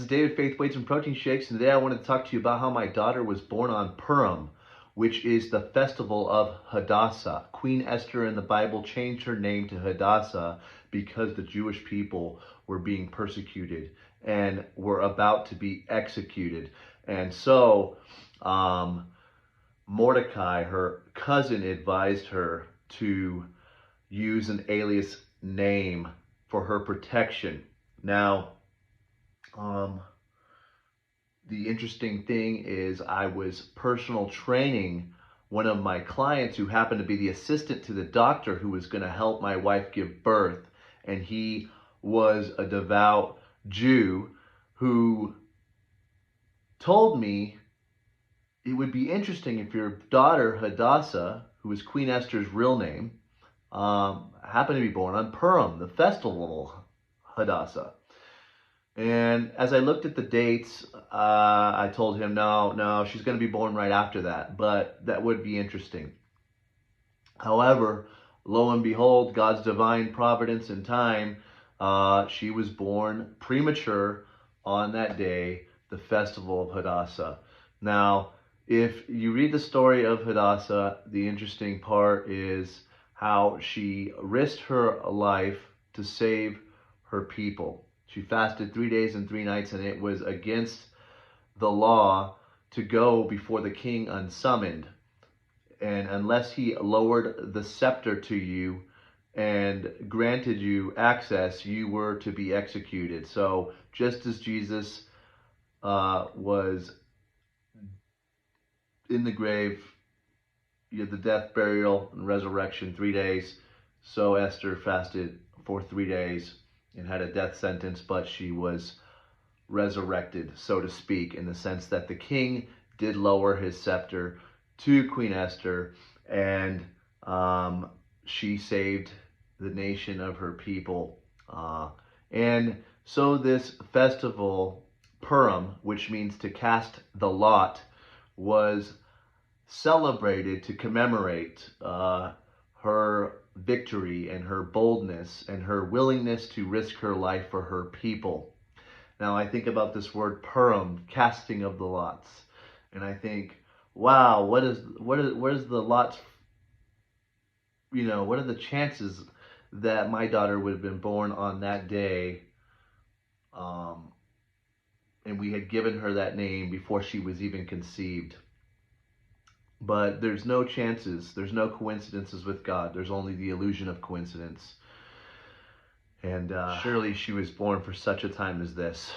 is David, Faith, Weights, and Protein Shakes, and today I wanted to talk to you about how my daughter was born on Purim, which is the festival of Hadassah. Queen Esther in the Bible changed her name to Hadassah because the Jewish people were being persecuted and were about to be executed. And so Mordecai, her cousin, advised her to use an alias name for her protection. Now, the interesting thing is I was personal training one of my clients who happened to be the assistant to the doctor who was going to help my wife give birth. And he was a devout Jew who told me it would be interesting if your daughter, Hadassah, who is Queen Esther's real name, happened to be born on Purim, the festival Hadassah. And as I looked at the dates, I told him, no, she's going to be born right after that, but that would be interesting. However, lo and behold, God's divine providence and time, she was born premature on that day, the festival of Hadassah. Now, if you read the story of Hadassah, the interesting part is how she risked her life to save her people. She fasted 3 days and 3 nights, and it was against the law to go before the king unsummoned. And unless he lowered the scepter to you and granted you access, you were to be executed. So just as Jesus was in the grave, you had the death, burial, and resurrection, 3 days, so Esther fasted for 3 days and had a death sentence, but she was resurrected, so to speak, in the sense that the king did lower his scepter to Queen Esther, and she saved the nation of her people. And so this festival, Purim, which means to cast the lot, was celebrated to commemorate her victory and her boldness and her willingness to risk her life for her people. Now I think about this word Purim, casting of the lots, and I think, wow, what is the lots? What are the chances that my daughter would have been born on that day, and we had given her that name before she was even conceived? But there's no chances, there's no coincidences with God. There's only the illusion of coincidence. And surely she was born for such a time as this.